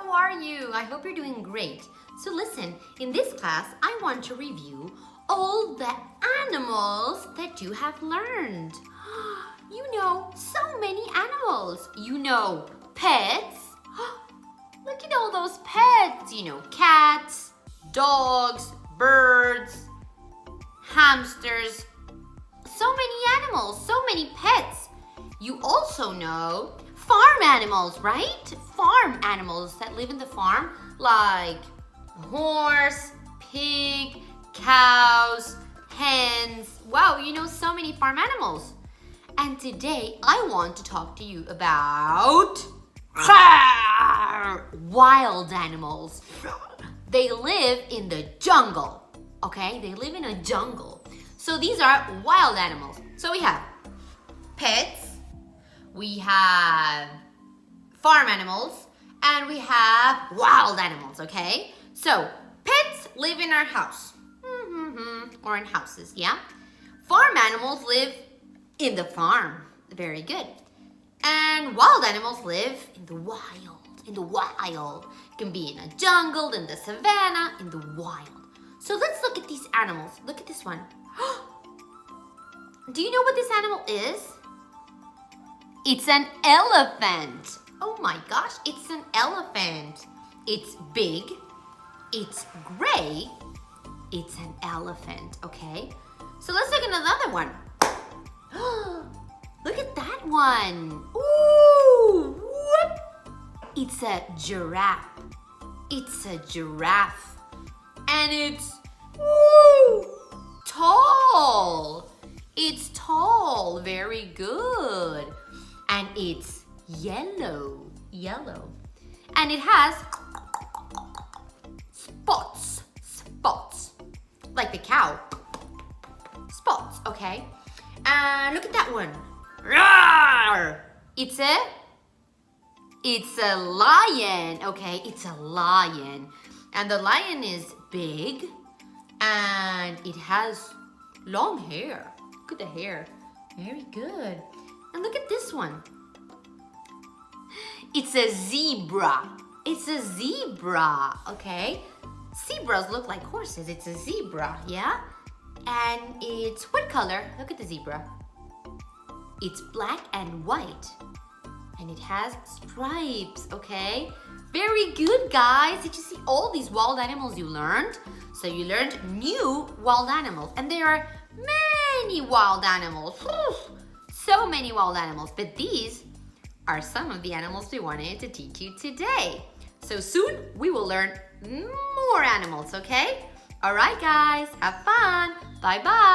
how are you? I hope you're doing great. So listen, in this class, I want to review all the animals that you have learned. You know so many animals. You know pets. Look at all those pets. You know cats, dogs, birds, hamsters. So many animals, so many pets. You also know farm animals, right? Farm animals that live in the farm, like horse, pig, cows, hens. Wow, you know so many farm animals. And today I want to talk to you about wild animals. They live in the jungle, okay? They live in a jungle. So these are wild animals. So we have pets, we have farm animals, and we have wild animals, okay? So pets live in our house, or in houses, yeah? Farm animals live in the farm, very good. And wild animals live in the wild, It can be in a jungle, in the savannah, in the wild. So let's look at these animals. Look at this one. Do you know what this animal is? It's an elephant. Oh my gosh, it's an elephant. It's big, it's gray, it's an elephant, okay? So let's look at another one. Look at that one. Ooh, whoop. It's a giraffe. It's a giraffe. And it's tall. It's tall, very good. And it's yellow. And it has spots, like the cow. Spots, okay? And look at that one. Roar! It's a lion, okay? It's a lion. And the lion is big and it has long hair. Look at the hair. Very good. And look at this one. It's a zebra. It's a zebra, okay? Zebras look like horses. It's a zebra, yeah? And it's what color? Look at the zebra. It's black and white. And it has stripes, okay? Very good, guys. Did you see all these wild animals you learned? So you learned new wild animals. And there are many wild animals. So many wild animals. But these are some of the animals we wanted to teach you today. So soon we will learn more animals, okay? All right, guys. Have fun. Bye-bye.